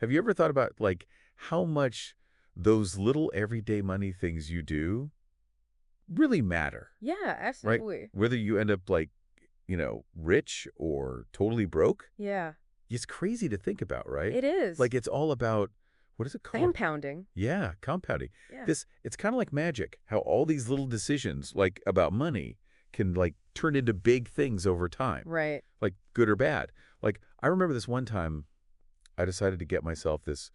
Have you ever thought about like how much those little everyday money things you do really matter, Yeah, right? absolutely. Whether you end up like, rich or totally broke, Yeah, it's crazy to think about, right? it is. Like it's all about what is it called? Compounding. Yeah, compounding. Yeah. It's kind of like magic, how all these little decisions like about money can like turn into big things over time, Right. like good or bad. Like I remember this one time I decided to get myself this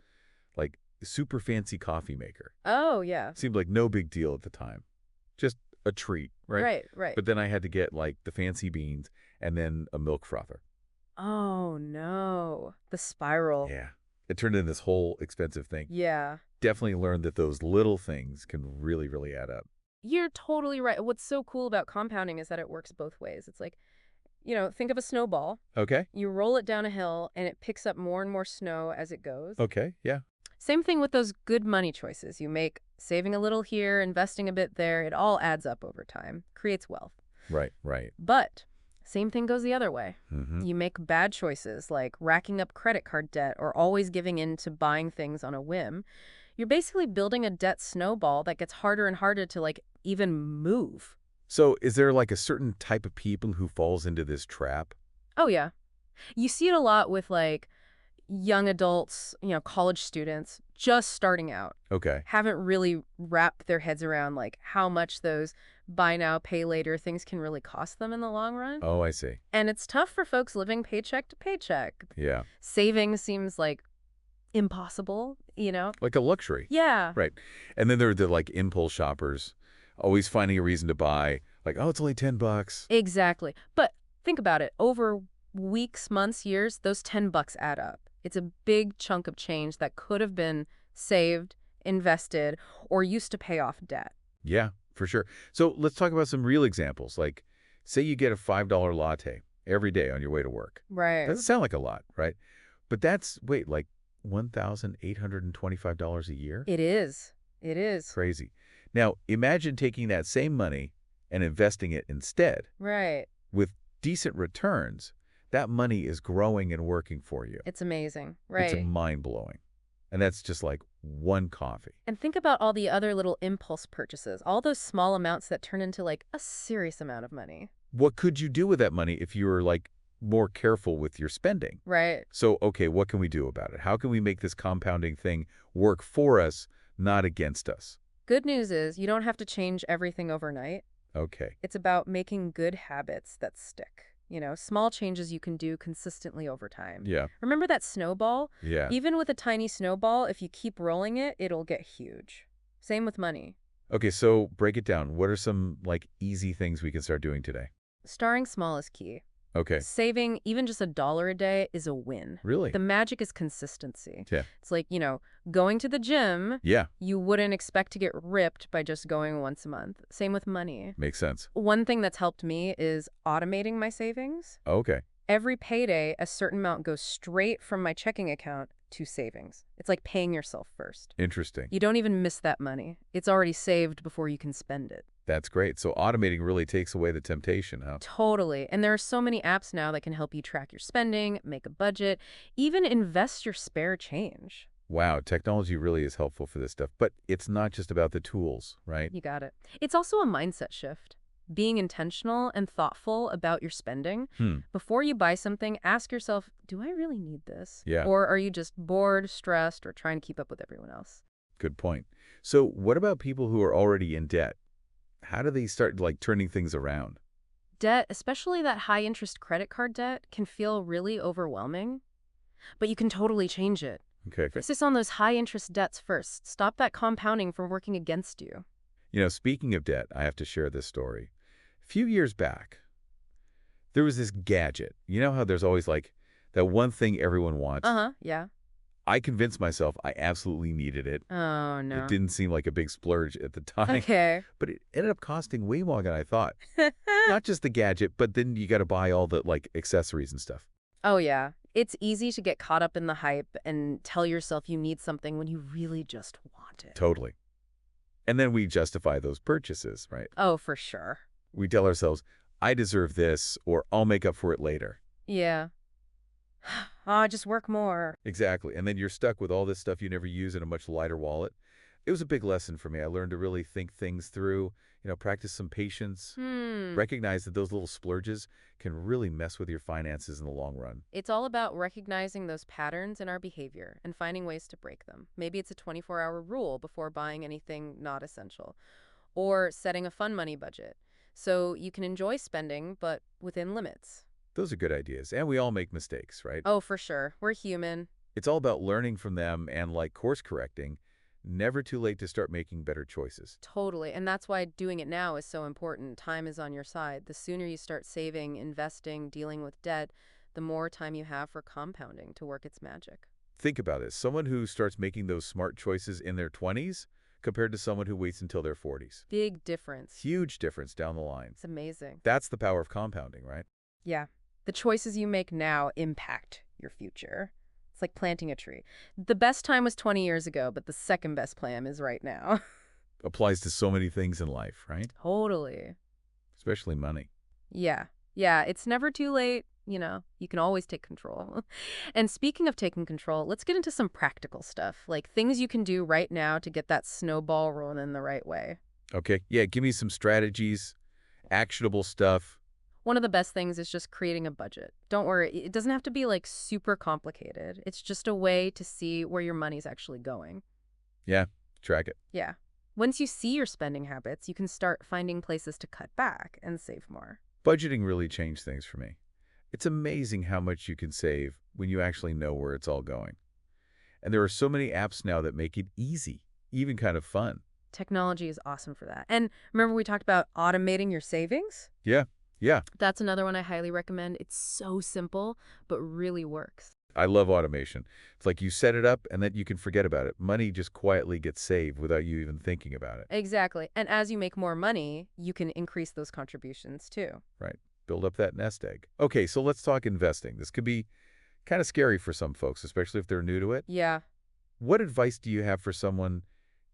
like super fancy coffee maker. Oh, yeah. Seemed like no big deal at the time. Just a treat, right? Right, right. But then I had to get like the fancy beans and then a milk frother. Oh, no. The spiral. Yeah. It turned into this whole expensive thing. Yeah. Definitely learned that those little things can really, really add up. You're totally right. What's so cool about compounding is that it works both ways. It's like, think of a snowball. Okay. You roll it down a hill and it picks up more and more snow as it goes. Okay. Yeah. Same thing with those good money choices you make, saving a little here, investing a bit there. It all adds up over time, creates wealth. Right. Right. But same thing goes the other way. Mm-hmm. You make bad choices like racking up credit card debt or always giving in to buying things on a whim. You're basically building a debt snowball that gets harder and harder to even move. So is there like a certain type of people who falls into this trap? Oh yeah. You see it a lot with young adults, college students just starting out. Okay. Haven't really wrapped their heads around how much those buy now, pay later things can really cost them in the long run. Oh, I see. And it's tough for folks living paycheck to paycheck. Yeah. Saving seems like impossible. Like a luxury. Yeah, Right. And then there are the like impulse shoppers, always finding a reason to buy. Like, oh, it's only $10. exactly. But think about it. Over weeks, months, years, those $10 add up. It's a big chunk of change that could have been saved, invested, or used to pay off debt. Yeah, for sure. So let's talk about some real examples. Like, say you get a $5 latte every day on your way to work. Right. Doesn't sound like a lot, right? But that's, wait, like $1,825 a year? It is. It is. Crazy. Now, imagine taking that same money and investing it instead. Right. With decent returns, that money is growing and working for you. It's amazing. It's Right. mind-blowing. And that's just like one coffee. And think about all the other little impulse purchases, all those small amounts that turn into a serious amount of money. What could you do with that money if you were like more careful with your spending? Right. So, okay, what can we do about it? How can we make this compounding thing work for us, not against us? Good news is you don't have to change everything overnight. Okay. It's about making good habits that stick. Small changes you can do consistently over time. Yeah. Remember that snowball? Yeah. Even with a tiny snowball, if you keep rolling it, it'll get huge. Same with money. Okay, so break it down. What are some like easy things we can start doing today? Starting small is key. Okay. Saving even just $1 a day is a win. Really? The magic is consistency. Yeah. It's like, going to the gym, Yeah. you wouldn't expect to get ripped by just going once a month. Same with money. Makes sense. One thing that's helped me is automating my savings. Okay. Every payday, a certain amount goes straight from my checking account to savings. It's like paying yourself first. Interesting. You don't even miss that money. It's already saved before you can spend it. That's great. So automating really takes away the temptation, huh? Totally. And there are so many apps now that can help you track your spending, make a budget, even invest your spare change. Wow, technology really is helpful for this stuff. But it's not just about the tools, right? You got it. It's also a mindset shift. Being intentional and thoughtful about your spending. Before you buy something, ask yourself, do I really need this? Yeah. Or are you just bored, stressed, or trying to keep up with everyone else? Good point. So what about people who are already in debt? How do they start like turning things around? Debt, especially that high-interest credit card debt, can feel really overwhelming. But you can totally change it. Okay. Focus on those high-interest debts first. Stop that compounding from working against you. Speaking of debt, I have to share this story. A few years back, there was this gadget. You know how there's always like that one thing everyone wants? Uh-huh, yeah. I convinced myself I absolutely needed it. Oh, no. It didn't seem like a big splurge at the time. Okay. But it ended up costing way more than I thought. Not just the gadget, but then you got to buy all the like accessories and stuff. Oh, yeah. It's easy to get caught up in the hype and tell yourself you need something when you really just want it. Totally. And then we justify those purchases, right? Oh, for sure. We tell ourselves, I deserve this, or I'll make up for it later. Yeah. Just work more. Exactly. And then you're stuck with all this stuff you never use in a much lighter wallet. It was a big lesson for me. I learned to really think things through, practice some patience, Hmm. recognize that those little splurges can really mess with your finances in the long run. It's all about recognizing those patterns in our behavior and finding ways to break them. Maybe it's a 24-hour rule before buying anything not essential, or setting a fun money budget so you can enjoy spending but within limits. Those are good ideas. And we all make mistakes, right? Oh, for sure. We're human. It's all about learning from them and, like course correcting. Never too late to start making better choices. Totally. And that's why doing it now is so important. Time is on your side. The sooner you start saving, investing, dealing with debt, the more time you have for compounding to work its magic. Think about it. Someone who starts making those smart choices in their 20s compared to someone who waits until their 40s. Big difference. Huge difference down the line. It's amazing. That's the power of compounding, right? Yeah. The choices you make now impact your future. It's like planting a tree. The best time was 20 years ago, but the second best plan is right now. Applies to so many things in life, right? Totally. Especially money. Yeah. Yeah, it's never too late. You can always take control. And speaking of taking control, let's get into some practical stuff, like things you can do right now to get that snowball rolling in the right way. Okay, yeah, give me some strategies, actionable stuff. One of the best things is just creating a budget. Don't worry, it doesn't have to be like super complicated. It's just a way to see where your money's actually going. Yeah, track it. Yeah. Once you see your spending habits, you can start finding places to cut back and save more. Budgeting really changed things for me. It's amazing how much you can save when you actually know where it's all going. And there are so many apps now that make it easy, even kind of fun. Technology is awesome for that. And remember we talked about automating your savings? Yeah, yeah. That's another one I highly recommend. It's so simple, but really works. I love automation. It's like you set it up and then you can forget about it. Money just quietly gets saved without you even thinking about it. Exactly. And as you make more money, you can increase those contributions too. Right. Build up that nest egg. Okay, so let's talk investing. This could be kind of scary for some folks, especially if they're new to it. Yeah. What advice do you have for someone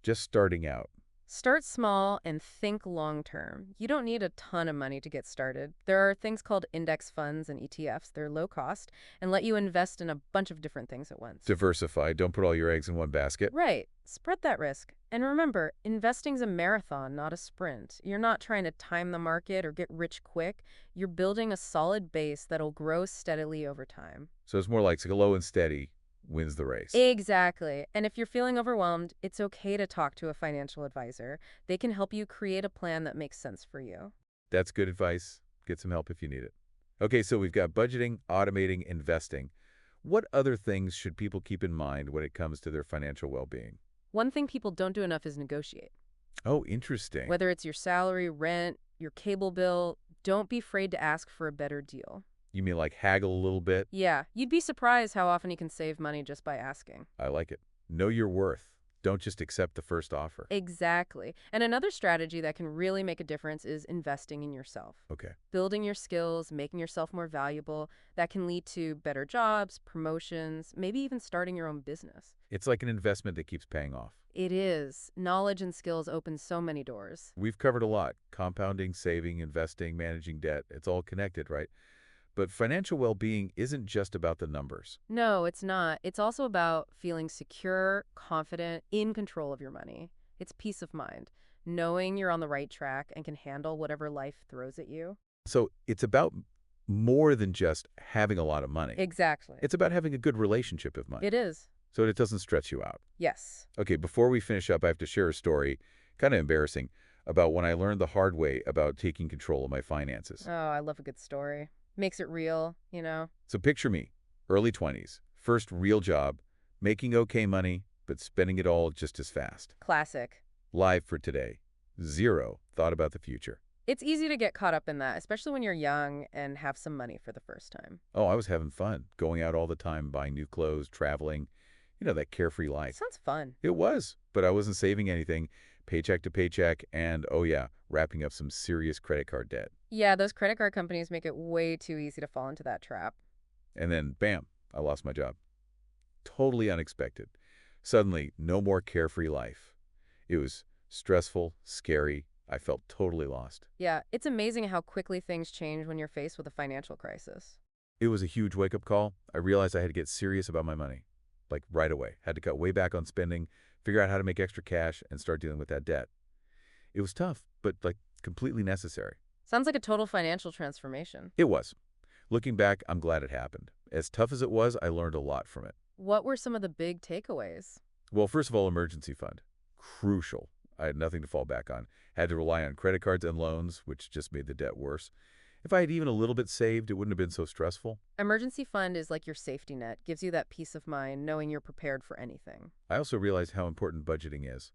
just starting out? Start small and think long term. You don't need a ton of money to get started. There are things called index funds and ETFs. They're low cost and let you invest in a bunch of different things at once. Diversify. Don't put all your eggs in one basket. Right. Spread that risk. And remember, investing's a marathon, not a sprint. You're not trying to time the market or get rich quick. You're building a solid base that'll grow steadily over time. So it's more like slow and steady wins the race. Exactly. And if you're feeling overwhelmed, it's okay to talk to a financial advisor. They can help you create a plan that makes sense for you. That's good advice. Get some help if you need it. Okay, so we've got budgeting, automating, investing. What other things should people keep in mind when it comes to their financial well-being? One thing people don't do enough is negotiate. Oh, interesting. Whether it's your salary, rent, your cable bill, don't be afraid to ask for a better deal. You mean like haggle a little bit? Yeah, you'd be surprised how often you can save money just by asking. I like it. Know your worth. Don't just accept the first offer. Exactly. And another strategy that can really make a difference is investing in yourself. Okay. Building your skills, making yourself more valuable, that can lead to better jobs, promotions, maybe even starting your own business. It's like an investment that keeps paying off. It is. Knowledge and skills open so many doors. We've covered a lot. Compounding, saving, investing, managing debt. It's all connected, right? But financial well-being isn't just about the numbers. No, it's not. It's also about feeling secure, confident, in control of your money. It's peace of mind, knowing you're on the right track and can handle whatever life throws at you. So it's about more than just having a lot of money. Exactly. It's about having a good relationship with money It is. so it doesn't stress you out. Yes. Okay, before we finish up, I have to share a story, kind of embarrassing, about when I learned the hard way about taking control of my finances. Oh, I love a good story. Makes it real. So picture me, early 20s, first real job, making okay money, but spending it all just as fast. Classic. Live for today. Zero thought about the future. It's easy to get caught up in that, especially when you're young and have some money for the first time. Oh, I was having fun, going out all the time, buying new clothes, traveling, that carefree life. Sounds fun. It was, but I wasn't saving anything, paycheck to paycheck, and oh yeah, wrapping up some serious credit card debt. Yeah, those credit card companies make it way too easy to fall into that trap. And then, bam, I lost my job. Totally unexpected. Suddenly, no more carefree life. It was stressful, scary. I felt totally lost. Yeah, it's amazing how quickly things change when you're faced with a financial crisis. It was a huge wake-up call. I realized I had to get serious about my money. Like right away. Had to cut way back on spending, figure out how to make extra cash, and start dealing with that debt. It was tough, but like completely necessary. Sounds like a total financial transformation. It was. Looking back, I'm glad it happened. As tough as it was, I learned a lot from it. What were some of the big takeaways? Well, first of all, emergency fund. Crucial. I had nothing to fall back on. Had to rely on credit cards and loans, which just made the debt worse. If I had even a little bit saved, it wouldn't have been so stressful. Emergency fund is like your safety net, gives you that peace of mind knowing you're prepared for anything. I also realized how important budgeting is.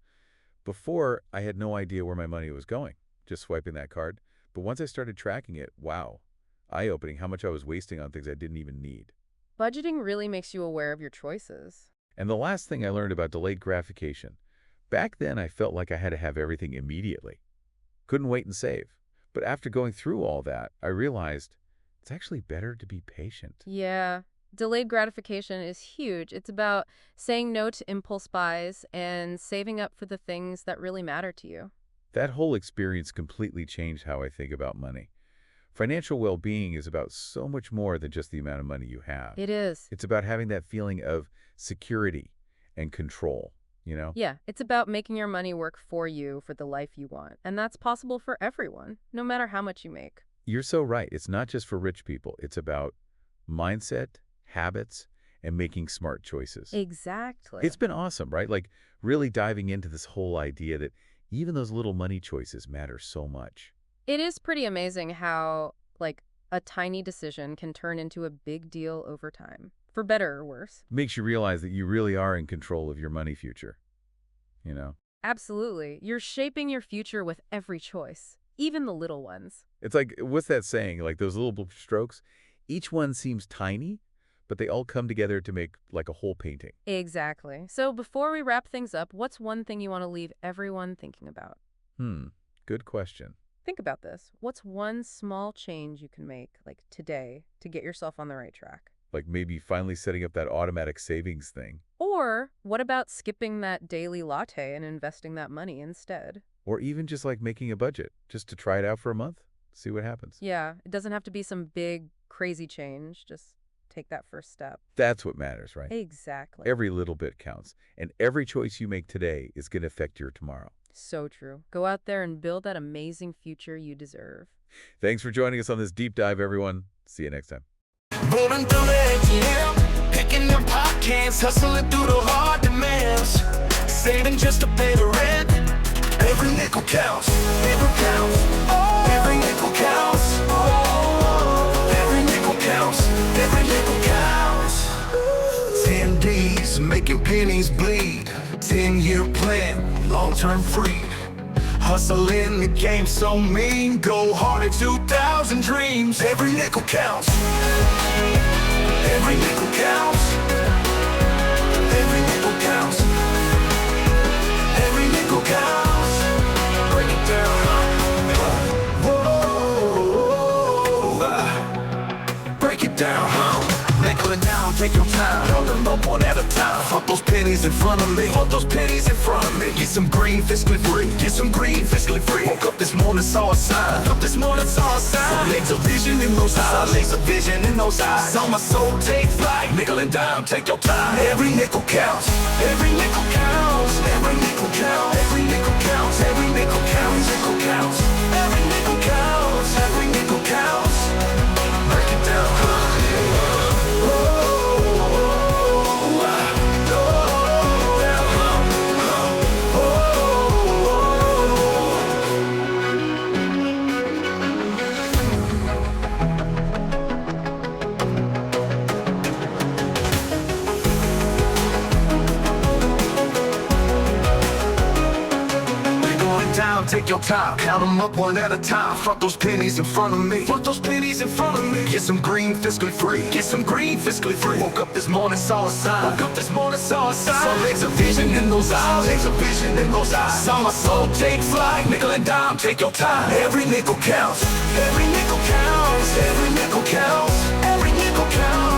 Before, I had no idea where my money was going, just swiping that card. But once I started tracking it, wow, eye-opening how much I was wasting on things I didn't even need. Budgeting really makes you aware of your choices. And the last thing I learned about delayed gratification. Back then, I felt like I had to have everything immediately. Couldn't wait and save. But after going through all that, I realized it's actually better to be patient. Yeah, delayed gratification is huge. It's about saying no to impulse buys and saving up for the things that really matter to you. That whole experience completely changed how I think about money. Financial well-being is about so much more than just the amount of money you have. It is. It's about having that feeling of security and control, you know? Yeah, it's about making your money work for you for the life you want. And that's possible for everyone, no matter how much you make. You're so right. It's not just for rich people. It's about mindset, habits, and making smart choices. Exactly. It's been awesome, right? Like really diving into this whole idea that even those little money choices matter so much. It is pretty amazing how, like, a tiny decision can turn into a big deal over time, for better or worse. Makes you realize that you really are in control of your money future, you know? Absolutely. You're shaping your future with every choice, even the little ones. It's like, what's that saying? Like those little strokes, each one seems tiny, but they all come together to make like a whole painting. Exactly. So before we wrap things up, what's one thing you want to leave everyone thinking about? Good question. Think about this. What's one small change you can make, like today, to get yourself on the right track? Like maybe finally setting up that automatic savings thing. Or what about skipping that daily latte and investing that money instead? Or even just like making a budget, just to try it out for a month, see what happens. Yeah, it doesn't have to be some big, crazy change. Just take that first step. That's what matters, right? Exactly. Every little bit counts, and every choice you make today is going to affect your tomorrow. So true. Go out there and build that amazing future you deserve. Thanks for joining us on this deep dive, everyone. See you next time. Rolling through the ATM, picking up pop cans, hustling through the hard demands, saving just to pay the rent. Every nickel counts, nickel counts, every nickel counts, every nickel counts, every nickel counts. 10 days making pennies bleed, 10-year plan, long-term free. Hustle in the game so mean, go hard at 2,000 dreams. Every nickel counts, every nickel counts, every nickel counts, every nickel counts. Break it down, whoa, break it down, nickel and down, take your time, count them up one at a time. Fuck those pennies in front of me, fuck those pennies in front of me. Get some green, fiscally free, get some green, fiscally free. Woke up this morning, saw a sign, woke up this morning, saw a sign. Some legs of vision in those eyes, some legs of vision in those eyes. Saw my soul take flight, nickel and dime, take your time. Every nickel counts, every nickel counts, every nickel counts, every nickel counts, every nickel counts, nickel counts, every nickel counts, every nickel counts. Break it down, take your time, count them up one at a time. Fuck those pennies in front of me, fuck those pennies in front of me. Get some green, fiscally free, get some green, fiscally free. Woke up this morning, saw a sign, woke up this morning, saw a sign. Saw legs of vision in those eyes, legs of vision in those eyes. Saw my soul take flight, nickel and dime, take your time. Every nickel counts, every nickel counts, every nickel counts, every nickel counts.